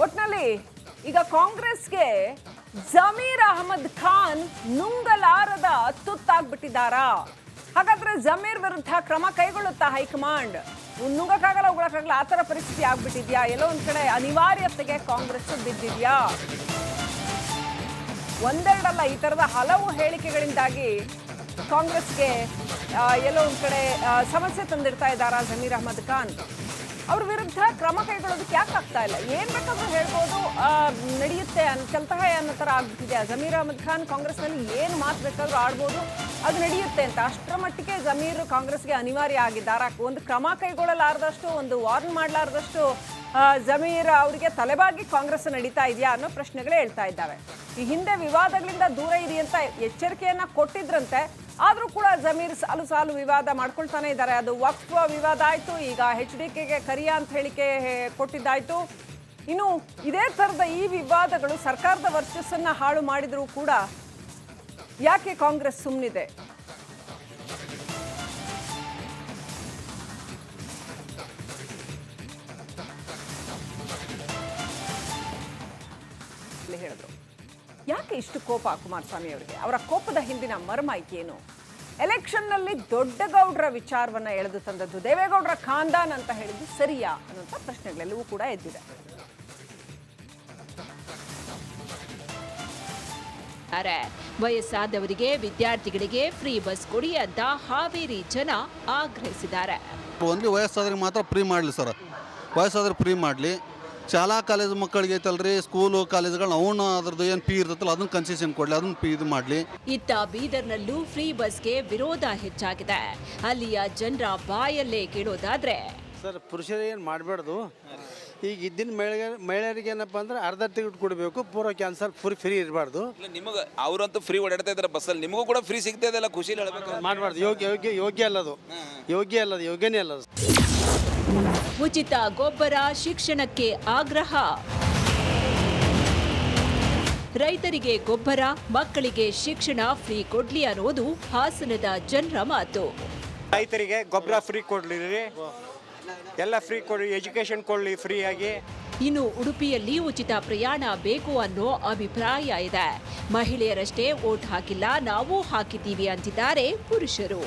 ಒಟ್ನಲ್ಲಿ ಈಗ ಕಾಂಗ್ರೆಸ್ಗೆ ಜಮೀರ್ ಅಹಮದ್ ಖಾನ್ ನುಂಗಲಾರದ ತುತ್ತಾಗ್ಬಿಟ್ಟಿದ್ದಾರಾ? ಹಾಗಾದ್ರೆ ಜಮೀರ್ ವಿರುದ್ಧ ಕ್ರಮ ಕೈಗೊಳ್ಳುತ್ತಾ ಹೈಕಮಾಂಡ್? ನುಂಗಕ್ಕಾಗಲ್ಲ, ಉಗಳಕ್ಕಾಗಲ್ಲ, ಆ ಥರ ಪರಿಸ್ಥಿತಿ ಆಗ್ಬಿಟ್ಟಿದ್ಯಾ? ಎಲ್ಲೋ ಒಂದ್ ಕಡೆ ಅನಿವಾರ್ಯತೆಗೆ ಕಾಂಗ್ರೆಸ್ ಬಿದ್ದಿದ್ಯಾ? ಒಂದೆರಡಲ್ಲ, ಈ ಥರದ ಹಲವು ಹೇಳಿಕೆಗಳಿಂದಾಗಿ ಕಾಂಗ್ರೆಸ್ಗೆ ಎಲ್ಲೋ ಒಂದ್ ಕಡೆ ಸಮಸ್ಯೆ ತಂದಿಡ್ತಾ ಇದ್ದಾರಾ ಜಮೀರ್ ಅಹಮದ್ ಖಾನ್? ಅವ್ರ ವಿರುದ್ಧ ಕ್ರಮ ಕೈಗೊಳ್ಳೋದಕ್ಕೆ ಯಾಕೆ ಆಗ್ತಾ ಇಲ್ಲ? ಏನ್ ಬೇಕಾದ್ರೂ ಹೇಳ್ಬೋದು, ನಡೆಯುತ್ತೆ ಚಲ್ತಾ ಅನ್ನೋ ಥರ ಆಗ್ಬಿಟ್ಟಿದೆ. ಜಮೀರ್ ಅಹಮದ್ ಖಾನ್ ಕಾಂಗ್ರೆಸ್ನಲ್ಲಿ ಏನು ಮಾತು ಬೇಕಾದ್ರೂ ಆಡ್ಬೋದು, ಅದು ನಡೆಯುತ್ತೆ ಅಂತ ಅಷ್ಟರ ಮಟ್ಟಿಗೆ ಜಮೀರ್ ಕಾಂಗ್ರೆಸ್ಗೆ ಅನಿವಾರ್ಯ ಆಗಿದ್ದಾರೆ. ಒಂದು ಕ್ರಮ ಕೈಗೊಳ್ಳಲಾರದಷ್ಟು, ಒಂದು ವಾರ್ನ್ ಮಾಡಲಾರದಷ್ಟು ಜಮೀರ್ ಅವರಿಗೆ ತಲೆಬಾಗಿ ಕಾಂಗ್ರೆಸ್ ನಡೀತಾ ಇದೆಯಾ ಅನ್ನೋ ಪ್ರಶ್ನೆಗಳೇ ಹೇಳ್ತಾ ಇದ್ದಾವೆ. ಈ ಹಿಂದೆ ವಿವಾದಗಳಿಂದ ದೂರ ಇರಿ ಅಂತ ಎಚ್ಚರಿಕೆಯನ್ನ ಕೊಟ್ಟಿದ್ರಂತೆ, ಆದರೂ ಕೂಡ ಜಮೀರ್ ಸಾಲು ಸಾಲು ವಿವಾದ ಮಾಡ್ಕೊಳ್ತಾನೆ ಇದ್ದಾರೆ. ಅದು ವಕ್ಫ್ ವಿವಾದ ಆಯಿತು, ಈಗ HDKಗೆ ಕರಿಯ ಅಂತ ಹೇಳಿಕೆ ಕೊಟ್ಟಿದ್ದಾಯ್ತು. ಇನ್ನು ಇದೇ ಥರದ ಈ ವಿವಾದಗಳು ಸರ್ಕಾರದ ವರ್ಚಸ್ಸನ್ನ ಹಾಳು ಮಾಡಿದರೂ ಕೂಡ ಯಾಕೆ ಕಾಂಗ್ರೆಸ್ ಸುಮ್ಮನಿದೆ? ಹೇಳಿದ್ರು. ಯಾಕೆ ಇಷ್ಟು ಕೋಪ ಕುಮಾರಸ್ವಾಮಿ ಅವರಿಗೆ? ಅವರ ಕೋಪದ ಹಿಂದಿನ ಮರ್ಮ ಏನು? ಎಲೆಕ್ಷನ್ನಲ್ಲಿ ದೊಡ್ಡಗೌಡರ ವಿಚಾರವನ್ನ ಎಳೆದು ತಂದದ್ದು, ದೇವೇಗೌಡರ ಖಾನ್ದಾನ್ ಅಂತ ಹೇಳಿದ್ದು ಸರಿಯಾ ಅನ್ನುವಂಥ ಪ್ರಶ್ನೆಗಳೆಲ್ಲವೂ ಕೂಡ ಎದ್ದಿದೆ. ವಯಸ್ಸಾದವರಿಗೆ, ವಿದ್ಯಾರ್ಥಿಗಳಿಗೆ ಫ್ರೀ ಬಸ್ ಕೊಡಿ ಅಂತ ಹಾವೇರಿ ಜನ ಆಗ್ರಹಿಸಿದ್ದಾರೆ. ಓನ್ಲಿ ವಯಸ್ಸಾದ್ರಿಗೆ ಮಾತ್ರ ಫ್ರೀ ಮಾಡಲಿ ಸರ್, ವಯಸ್ಸಾದ್ರೆ ಫ್ರೀ ಮಾಡಲಿ. ಶಾಲಾ ಕಾಲೇಜು ಮಕ್ಕಳಿಗೆ ಐತಲ್ರಿ, ಸ್ಕೂಲು ಕಾಲೇಜುಗಳು ಅವನು ಅದ್ರದ್ದು ಏನು ಫೀ ಇರ್ತಲ್ಲ ಅದನ್ನ ಕನ್ಸೆಷನ್ ಕೊಡಲಿ, ಅದನ್ನ ಫೀ ಇದು ಮಾಡಲಿ. ಇತ್ತ ಬೀದರ್ನಲ್ಲೂ ಫ್ರೀ ಬಸ್ಗೆ ವಿರೋಧ ಹೆಚ್ಚಾಗಿದೆ. ಅಲ್ಲಿಯ ಜನರ ಬಾಯಲ್ಲೇ ಕೇಳೋದಾದ್ರೆ, ಸರ್ ಪುರುಷರು ಏನು ಮಾಡಬಾರ್ದು, ಈಗ ಇದ್ದಿನ ಮಹಿಳೆಯರಿಗೆ ಏನಪ್ಪ ಅಂದ್ರೆ ಅರ್ಧ ಟಿಕೆಟ್ ಕೊಡಬೇಕು, ಪೂರ ಕ್ಯಾನ್ಸಲ್ ಫ್ರೀ ಇರಬಾರ್ದು. ನಿಮಗೆ ಅವರಂತೂ ಫ್ರೀ ಓಡಾಡ್ತಾ ಇದ್ದಾರೆ ಬಸ್ಸಲ್ಲಿ, ನಿಮಗೂ ಕೂಡ ಫ್ರೀ ಸಿಗ್ತಾ ಇದೆಲ್ಲ, ಖುಷಿ ಹೇಳಬೇಕು. ಮಾಡಬಾರ್ದು, ಯೋಗ್ಯ ಅಲ್ಲದು, ಯೋಗ್ಯನೇ ಅಲ್ಲದು. ಉಚಿತ ಗೊಬ್ಬರ, ಶಿಕ್ಷಣಕ್ಕೆ ಆಗ್ರಹ. ರೈತರಿಗೆ ಗೊಬ್ಬರ, ಮಕ್ಕಳಿಗೆ ಶಿಕ್ಷಣ ಫ್ರೀ ಕೊಡ್ಲಿ ಅನ್ನೋದು ಹಾಸನದ ಜನರ ಮಾತು. ರೈತರಿಗೆ ಗೊಬ್ಬರ ಫ್ರೀ ಕೊಡ್ಲಿ, ಎಲ್ಲ ಫ್ರೀ ಕೊಡ್ಲಿ, ಎಜುಕೇಶನ್ ಕೊಡ್ಲಿ ಫ್ರೀ ಆಗಿ. ಇನ್ನು ಉಡುಪಿಯಲ್ಲಿ ಉಚಿತ ಪ್ರಯಾಣ ಬೇಕು ಅನ್ನೋ ಅಭಿಪ್ರಾಯ ಇದೆ. ಮಹಿಳೆಯರಷ್ಟೇ ವೋಟ್ ಹಾಕಿಲ್ಲ, ನಾವು ಹಾಕಿದ್ದೀವಿ ಅಂತಿದ್ದಾರೆ ಪುರುಷರು.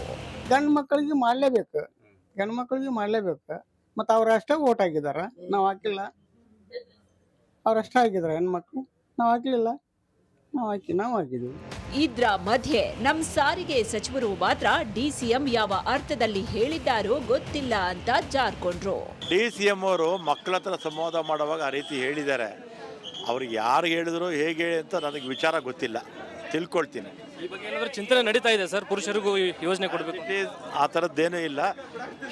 ಗಂಡು ಮಕ್ಕಳಿಗೆ ಮಾಡಲೇಬೇಕು, ಮತ್ತು ಅವರಷ್ಟೇ ವೋಟ್ ಹಾಕಿದಾರ, ನಾವು ಹಾಕಿಲ್ಲ. ಅವರಷ್ಟೇ ಹಾಕಿದಾರೆ ಹೆಣ್ಮಕ್ಳು, ನಾವು ಹಾಕಲಿಲ್ಲ, ನಾವು ಹಾಕಿದ್ದೀವಿ. ಇದ್ರ ಮಧ್ಯೆ ನಮ್ಮ ಸಾರಿಗೆ ಸಚಿವರು ಮಾತ್ರ DCM ಯಾವ ಅರ್ಥದಲ್ಲಿ ಹೇಳಿದ್ದಾರೋ ಗೊತ್ತಿಲ್ಲ ಅಂತ ಜಾರ್ಕೊಂಡ್ರು. DCM ಅವರು ಮಕ್ಕಳ ಹತ್ರ ಸಂವಾದ ಮಾಡುವಾಗ ಆ ರೀತಿ ಹೇಳಿದ್ದಾರೆ. ಅವ್ರಿಗೆ ಯಾರು ಹೇಳಿದ್ರು, ಹೇಗೆ ಹೇಳಿ ಅಂತ ನನಗೆ ವಿಚಾರ ಗೊತ್ತಿಲ್ಲ, ತಿಳ್ಕೊಳ್ತೀನಿ. ಈ ಬಗ್ಗೆ ಏನಾದರೂ ಚಿಂತನೆ ನಡೀತಾ ಇದೆ ಸರ್, ಪುರುಷರಿಗೂ ಯೋಜನೆ ಕೊಡಬೇಕು? ಆ ಥರದ್ದೇನೂ ಇಲ್ಲ.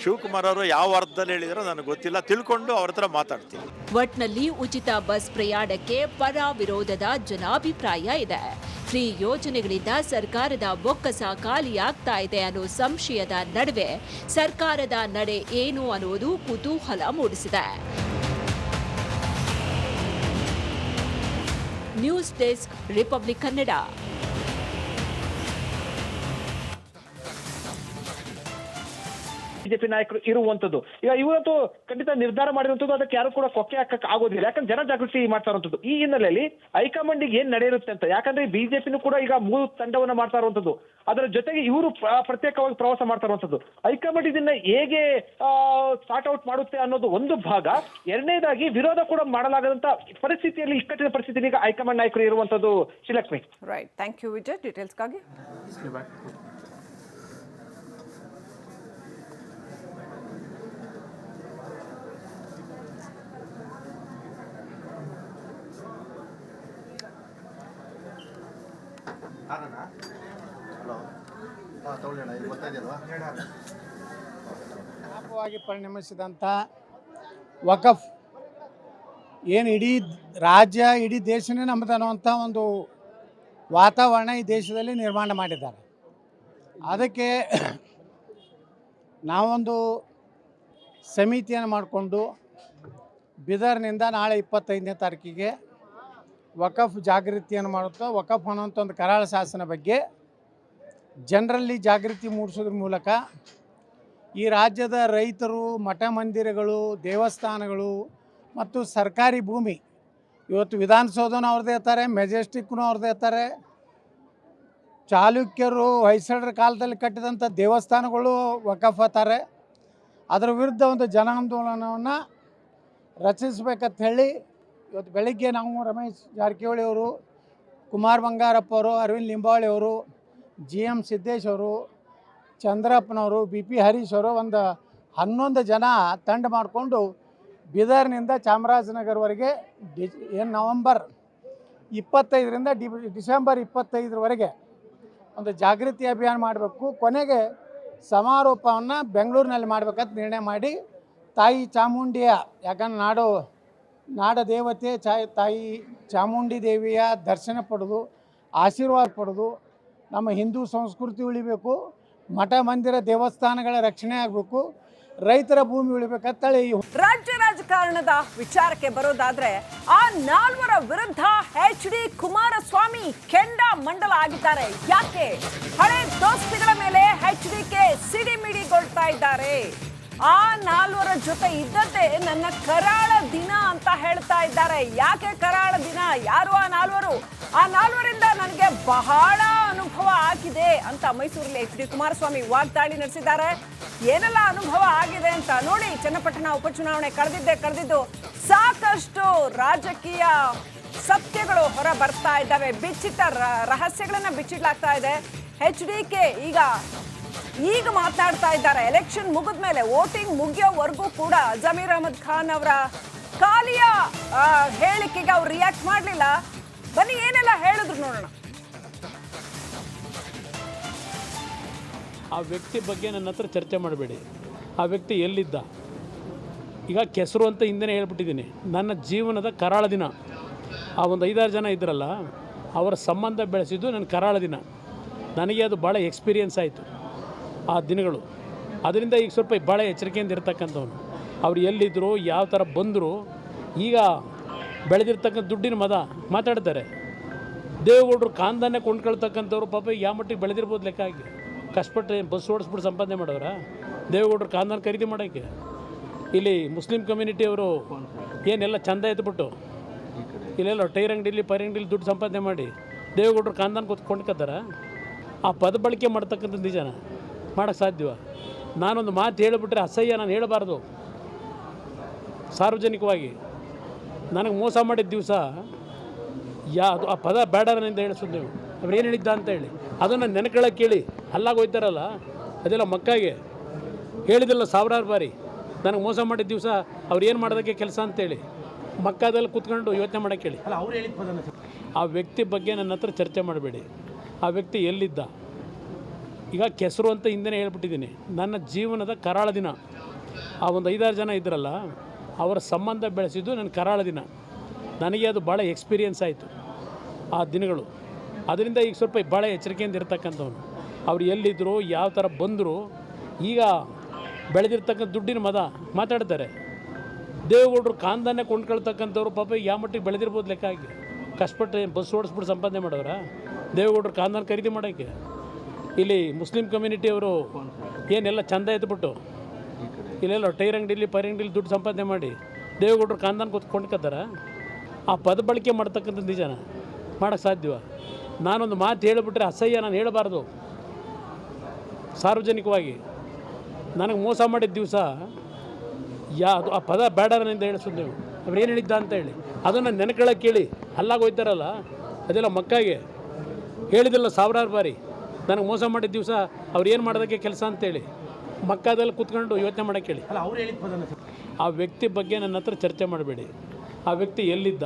ಶಿವಕುಮಾರ್ ಅವರು ಯಾವ ಅರ್ಥದಲ್ಲಿ ಹೇಳಿದಾರೋ ನನಗೆ ಗೊತ್ತಿಲ್ಲ, ತಿಳ್ಕೊಂಡು ಅವ್ರ ಹತ್ರ ಮಾತಾಡ್ತೀನಿ. ಒಟ್ನಲ್ಲಿ ಉಚಿತ ಬಸ್ ಪ್ರಯಾಣಕ್ಕೆ ಪರ ವಿರೋಧದ ಜನಾಭಿಪ್ರಾಯ ಇದೆ. ಫ್ರೀ ಯೋಜನೆಗಳಿಂದ ಸರ್ಕಾರದ ಬೊಕ್ಕಸ ಖಾಲಿಯಾಗ್ತಾ ಇದೆ ಅನ್ನೋ ಸಂಶಯದ ನಡುವೆ ಸರ್ಕಾರದ ನಡೆ ಏನು ಅನ್ನೋದು ಕುತೂಹಲ ಮೂಡಿಸಿದೆ. News desk, republic Kannada. BJP ನಾಯಕರು ಇರುವಂತದ್ದು ಈಗ ಇವತ್ತು ಖಂಡಿತ ನಿರ್ಧಾರ ಮಾಡಿರುವಂತದ್ದು, ಅದಕ್ಕೆ ಯಾರು ಕೂಡ ಕೊಕ್ಕೆ ಹಾಕಕ್ ಆಗೋದಿಲ್ಲ. ಯಾಕಂದ್ರೆ ಜನ ಜಾಗೃತಿ ಮಾಡ್ತಾ ಇರುವಂತದ್ದು. ಈ ಹಿನ್ನೆಲೆಯಲ್ಲಿ ಹೈಕಮಾಂಡಿಗೆ ಏನ್ ನಡೆಯುತ್ತೆ ಅಂತ, ಯಾಕಂದ್ರೆ ಬಿಜೆಪಿನೂ ಕೂಡ ಈಗ 3 ತಂಡವನ್ನ ಮಾಡ್ತಾ ಇರುವಂತದ್ದು, ಅದರ ಜೊತೆಗೆ ಇವರು ಪ್ರತ್ಯೇಕವಾಗಿ ಪ್ರವಾಸ ಮಾಡ್ತಾ ಇರುವಂತದ್ದು. ಹೈಕಮಾಂಡ್ ಇದನ್ನ ಹೇಗೆ ಸಾರ್ಟ್ ಔಟ್ ಮಾಡುತ್ತೆ ಅನ್ನೋದು ಒಂದು ಭಾಗ. ಎರಡನೇದಾಗಿ ವಿರೋಧ ಕೂಡ ಮಾಡಲಾಗದಂತ ಪರಿಸ್ಥಿತಿಯಲ್ಲಿ, ಇಕ್ಕಟ್ಟಿನ ಪರಿಸ್ಥಿತಿಯಲ್ಲಿ ಈಗ ಹೈಕಮಾಂಡ್ ನಾಯಕರು ಇರುವಂತದ್ದು. Sreelakshmi. Right, thank you Vijay. ಡೀಟೇಲ್ಸ್ಗಾಗಿ ಶಾಪವಾಗಿ ಪರಿಣಮಿಸಿದಂಥ ವಕಫ್ ಏನು ಇಡೀ ರಾಜ್ಯ, ಇಡೀ ದೇಶನೇ ನಮ್ಮದು ಅನ್ನುವಂಥ ಒಂದು ವಾತಾವರಣ ಈ ದೇಶದಲ್ಲಿ ನಿರ್ಮಾಣ ಮಾಡಿದ್ದಾರೆ. ಅದಕ್ಕೆ ನಾವೊಂದು ಸಮಿತಿಯನ್ನು ಮಾಡಿಕೊಂಡು ಬೀದರ್ನಿಂದ ನಾಳೆ 25ನೇ ತಾರೀಕಿಗೆ ವಕಫ್ ಜಾಗೃತಿಯನ್ನು ಮಾಡುತ್ತಾ ವಕಫ್ ಅನ್ನುವಂಥ ಒಂದು ಕರಾಳ ಶಾಸನ ಬಗ್ಗೆ ಜನರಲ್ಲಿ ಜಾಗೃತಿ ಮೂಡಿಸೋದ್ರ ಮೂಲಕ ಈ ರಾಜ್ಯದ ರೈತರು, ಮಠ ಮಂದಿರಗಳು, ದೇವಸ್ಥಾನಗಳು ಮತ್ತು ಸರ್ಕಾರಿ ಭೂಮಿ ಇವತ್ತು ವಿಧಾನಸೌಧನೂ ಅವ್ರದ್ದೇ ಇರ್ತಾರೆ, ಮೆಜೆಸ್ಟಿಕ್ನು ಅವ್ರದ್ದೇ ಇರ್ತಾರೆ. ಚಾಲುಕ್ಯರು ಹೊಯ್ಸಳರ ಕಾಲದಲ್ಲಿ ಕಟ್ಟಿದಂಥ ದೇವಸ್ಥಾನಗಳು ವಕಫ್ ಅತ್ತಾರೆ. ಅದರ ವಿರುದ್ಧ ಒಂದು ಜನಾಂದೋಲನವನ್ನು ರಚಿಸಬೇಕಂತ ಹೇಳಿ ಇವತ್ತು ಬೆಳಿಗ್ಗೆ ನಾವು ರಮೇಶ್ ಜಾರಕಿಹೊಳಿ ಅವರು, ಕುಮಾರ್ ಬಂಗಾರಪ್ಪ ಅವರು, ಅರವಿಂದ್ ಲಿಂಬಾವಳಿ ಅವರು, GM ಸಿದ್ದೇಶ್ ಅವರು, ಚಂದ್ರಪ್ಪನವರು, BP ಹರೀಶ್ ಅವರು ಒಂದು 11 ಜನ ತಂಡ ಮಾಡಿಕೊಂಡು ಬೀದರ್ನಿಂದ ಚಾಮರಾಜನಗರವರೆಗೆ ನವಂಬರ್ 25ರಿಂದ ಡಿಸೆಂಬರ್ 25ರವರೆಗೆ ಒಂದು ಜಾಗೃತಿ ಅಭಿಯಾನ ಮಾಡಬೇಕು. ಕೊನೆಗೆ ಸಮಾರೋಪವನ್ನು ಬೆಂಗಳೂರಿನಲ್ಲಿ ಮಾಡಬೇಕಂತ ನಿರ್ಣಯ ಮಾಡಿ ತಾಯಿ ಚಾಮುಂಡಿಯ, ಯಾಕಂದ್ರೆ ನಾಡ ದೇವತೆ ತಾಯಿ ಚಾಮುಂಡಿ ದೇವಿಯ ದರ್ಶನ ಪಡೆದು ಆಶೀರ್ವಾದ ಪಡೆದು ನಮ್ಮ ಹಿಂದೂ ಸಂಸ್ಕೃತಿ ಉಳಿಬೇಕು, ಮಠ ಮಂದಿರ ದೇವಸ್ಥಾನಗಳ ರಕ್ಷಣೆ ಆಗಬೇಕು, ರೈತರ ಭೂಮಿ ಉಳಿಬೇಕಂತೇಳಿ. ರಾಜ್ಯ ರಾಜಕಾರಣದ ವಿಚಾರಕ್ಕೆ ಬರೋದಾದ್ರೆ ಆ 4 ವಿರುದ್ಧ HD ಕುಮಾರಸ್ವಾಮಿ ಕೆಂಡ ಮಂಡಲ ಆಗಿದ್ದಾರೆ. ಯಾಕೆ? ಹಳೆ ದೋಸ್ತಿಗಳ ಮೇಲೆ HDK ಸಿಡಿಮಿಡಿಗೊಳ್ತಾ ಇದ್ದಾರೆ. ಆ 4 ಜೊತೆ ಇದ್ದದ್ದೇ ನನ್ನ ಕರಾಳ ದಿನ ಅಂತ ಹೇಳ್ತಾ ಇದ್ದಾರೆ. ಯಾಕೆ ಕರಾಳ ದಿನ? ಯಾರು ಆ 4? ಆ 4ರಿಂದ ನನಗೆ ಬಹಳ ಅನುಭವ ಆಗಿದೆ ಅಂತ ಮೈಸೂರಲ್ಲಿ HD ಕುಮಾರಸ್ವಾಮಿ ವಾಗ್ದಾಳಿ ನಡೆಸಿದ್ದಾರೆ. ಏನೆಲ್ಲ ಅನುಭವ ಆಗಿದೆ ಅಂತ ನೋಡಿ. ಚನ್ನಪಟ್ಟಣ ಉಪಚುನಾವಣೆ ಕಳೆದಿದ್ದು ಸಾಕಷ್ಟು ರಾಜಕೀಯ ಸತ್ಯಗಳು ಹೊರ ಬರ್ತಾ ಇದ್ದಾವೆ. ಬಿಚ್ಚಿಟ್ಟ ರಹಸ್ಯಗಳನ್ನ ಬಿಚ್ಚಿಡ್ಲಾಗ್ತಾ ಇದೆ. HDK ಈಗ ಮಾತನಾಡ್ತಾ ಇದ್ದಾರೆ. ಎಲೆಕ್ಷನ್ ಮುಗಿದ ಮೇಲೆ, ವೋಟಿಂಗ್ ಮುಗಿಯೋವರೆಗೂ ಕೂಡ ಜಮೀರ್ ಅಹಮದ್ ಖಾನ್ ಅವರ ಕಾಲಿಯ ಹೇಳಿಕೆಗೆ ಅವ್ರು ರಿಯಾಕ್ಟ್ ಮಾಡಲಿಲ್ಲ. ಬನ್ನಿ ಏನೆಲ್ಲ ಹೇಳಿದ್ರು ನೋಡೋಣ. ಆ ವ್ಯಕ್ತಿ ಬಗ್ಗೆ ನನ್ನ ಹತ್ರ ಚರ್ಚೆ ಮಾಡಬೇಡಿ. ಆ ವ್ಯಕ್ತಿ ಎಲ್ಲಿದ್ದ? ಈಗ ಕೆಸರು ಅಂತ ಹಿಂದೆ ಹೇಳ್ಬಿಟ್ಟಿದ್ದೀನಿ. ನನ್ನ ಜೀವನದ ಕರಾಳ ದಿನ. ಆ ಒಂದು 5-6 ಜನ ಇದ್ರಲ್ಲ, ಅವರ ಸಂಬಂಧ ಬೆಳೆಸಿದ್ದು ನನ್ನ ಕರಾಳ ದಿನ. ನನಗೆ ಅದು ಭಾಳ ಎಕ್ಸ್ಪೀರಿಯನ್ಸ್ ಆಯಿತು ಆ ದಿನಗಳು. ಅದರಿಂದ ಈಗ ಸ್ವಲ್ಪ ಭಾಳ ಎಚ್ಚರಿಕೆಯಿಂದ ಇರ್ತಕ್ಕಂಥವ್ನು. ಅವ್ರು ಎಲ್ಲಿದ್ದರು, ಯಾವ ಥರ ಬಂದರು, ಈಗ ಬೆಳೆದಿರ್ತಕ್ಕಂಥ ದುಡ್ಡಿನ ಮಾತಾಡ್ತಾರೆ. ದೇವೇಗೌಡರು ಕಾಂದಾನೆ ಕೊಂಡ್ಕೊಳ್ತಕ್ಕಂಥವ್ರು ಪಾಪ ಯಾವ ಮಟ್ಟಿಗೆ ಬೆಳೆದಿರ್ಬೋದು ಲೆಕ್ಕ ಆಗಿ. ಕಷ್ಟಪಟ್ಟು ಬಸ್ ಓಡಿಸ್ಬಿಟ್ಟು ಸಂಪಾದನೆ ಮಾಡೋರ ದೇವೇಗೌಡರು ಕಾಂದಾನ ಖರೀದಿ ಮಾಡೋಕ್ಕೆ. ಇಲ್ಲಿ ಮುಸ್ಲಿಂ ಕಮ್ಯುನಿಟಿಯವರು ಏನೆಲ್ಲ ಚಂದ ಎತ್ಬಿಟ್ಟು ಇಲ್ಲೆಲ್ಲ ಟೈರ್ ಅಂಗಡಿಲಿ ದುಡ್ಡು ಸಂಪಾದನೆ ಮಾಡಿ ದೇವೇಗೌಡರು ಕಾಂದಾನ ಕೊಂಡ್ಕೊತಾರ. ಆ ಪದ ಬಳಕೆ ಮಾಡ್ತಕ್ಕಂಥ ನಿಜನ ಮಾಡೋಕ್ಕೆ ಸಾಧ್ಯವ? ನಾನೊಂದು ಮಾತು ಹೇಳಿಬಿಟ್ರೆ ಅಸಹ್ಯ, ನಾನು ಹೇಳಬಾರ್ದು ಸಾರ್ವಜನಿಕವಾಗಿ. ನನಗೆ ಮೋಸ ಮಾಡಿದ ದಿವಸ ಅದು ಆ ಪದ ಬೇಡರನಿಂದ ಹೇಳಿಸೋದು ನೀವು. ಅವ್ರು ಏನು ಹೇಳಿದ್ದ ಅಂತ ಹೇಳಿ ಅದನ್ನು ನೆನಕೊಳ್ಳೋಕೆ ಕೇಳಿ ಅಲ್ಲಾಗ ಹೋಯ್ತಾರಲ್ಲ, ಅದೆಲ್ಲ ಮಕ್ಕಾಗೆ ಹೇಳಿದಿಲ್ಲ 1000 ಬಾರಿ. ನನಗೆ ಮೋಸ ಮಾಡಿದ ದಿವಸ ಅವ್ರು ಏನು ಮಾಡೋದಕ್ಕೆ ಕೆಲಸ ಅಂತೇಳಿ ಮಕ್ಕಾದಲ್ಲಿ ಕೂತ್ಕೊಂಡು ಯೋಚನೆ ಮಾಡೋಕ್ಕೆ ಹೇಳಿ. ಆ ವ್ಯಕ್ತಿ ಬಗ್ಗೆ ನನ್ನ ಹತ್ರ ಚರ್ಚೆ ಮಾಡಬೇಡಿ. ಆ ವ್ಯಕ್ತಿ ಎಲ್ಲಿದ್ದ? ಈಗ ಕೆಸರು ಅಂತ ಹಿಂದೆ ಹೇಳ್ಬಿಟ್ಟಿದ್ದೀನಿ. ನನ್ನ ಜೀವನದ ಕರಾಳ ದಿನ. ಆ ಒಂದು 5-6 ಜನ ಇದ್ರಲ್ಲ, ಅವರ ಸಂಬಂಧ ಬೆಳೆಸಿದ್ದು ನನ್ನ ಕರಾಳ ದಿನ. ನನಗೆ ಅದು ಭಾಳ ಎಕ್ಸ್ಪೀರಿಯನ್ಸ್ ಆಯಿತು ಆ ದಿನಗಳು. ಅದರಿಂದ ಈಗ ಸ್ವಲ್ಪ ಭಾಳ ಎಚ್ಚರಿಕೆಯಿಂದ ಇರ್ತಕ್ಕಂಥವ್ನು. ಅವ್ರು ಎಲ್ಲಿದ್ದರು, ಯಾವ ಥರ ಬಂದರು, ಈಗ ಬೆಳೆದಿರ್ತಕ್ಕಂಥ ದುಡ್ಡಿನ ಮಾತಾಡ್ತಾರೆ. ದೇವೇಗೌಡರು ಕಾಂದಾನೆ ಕೊಂಡ್ಕೊಳ್ತಕ್ಕಂಥವ್ರು ಪಾಪ ಯಾವ ಮಟ್ಟಿಗೆ ಬೆಳೆದಿರ್ಬೋದು ಲೆಕ್ಕ ಆಗಿ. ಕಷ್ಟಪಟ್ಟು ಬಸ್ ಓಡಿಸ್ಬಿಟ್ಟು ಸಂಪಾದನೆ ಮಾಡೋರ ದೇವೇಗೌಡರು ಕಾಂದಾನ ಖರೀದಿ ಮಾಡೋಕ್ಕೆ. ಇಲ್ಲಿ ಮುಸ್ಲಿಂ ಕಮ್ಯುನಿಟಿಯವರು ಏನೆಲ್ಲ ಚಂದ ಎತ್ಬಿಟ್ಟು ಇಲ್ಲೆಲ್ಲ ಟೈರ್ ಅಂಗಡಿಲಿ ದುಡ್ಡು ಸಂಪಾದನೆ ಮಾಡಿ ದೇವೇಗೌಡರು ಕಾಂದಾನ ಕೊಂಡ್ಕೊತಾರ. ಆ ಪದ ಬಳಕೆ ಮಾಡ್ತಕ್ಕಂಥ ನಿಜನ ಮಾಡೋಕ್ಕೆ ಸಾಧ್ಯವ? ನಾನೊಂದು ಮಾತು ಹೇಳಿಬಿಟ್ರೆ ಅಸಹ್ಯ, ನಾನು ಹೇಳಬಾರ್ದು ಸಾರ್ವಜನಿಕವಾಗಿ. ನನಗೆ ಮೋಸ ಮಾಡಿದ ದಿವಸ ಅದು ಆ ಪದ ಬೇಡರನಿಂದ ಹೇಳಿಸೋದು ನೀವು. ಅವ್ರು ಏನು ಹೇಳಿದ್ದ ಅಂತ ಹೇಳಿ ಅದನ್ನು ನೆನಕೊಳ್ಳೋಕೆ ಕೇಳಿ ಅಲ್ಲಾಗ ಹೋಯ್ತಾರಲ್ಲ, ಅದೆಲ್ಲ ಮಕ್ಕಾಗೆ ಹೇಳಿದಿಲ್ಲ 1000 ಬಾರಿ. ನನಗೆ ಮೋಸ ಮಾಡಿದ ದಿವಸ ಅವ್ರು ಏನು ಮಾಡೋದಕ್ಕೆ ಕೆಲಸ ಅಂತೇಳಿ ಮಕ್ಕಾದಲ್ಲಿ ಕೂತ್ಕೊಂಡು ಯೋಚನೆ ಮಾಡೋಕ್ಕೆ ಹೇಳಿ. ಆ ವ್ಯಕ್ತಿ ಬಗ್ಗೆ ನನ್ನ ಹತ್ರ ಚರ್ಚೆ ಮಾಡಬೇಡಿ. ಆ ವ್ಯಕ್ತಿ ಎಲ್ಲಿದ್ದ?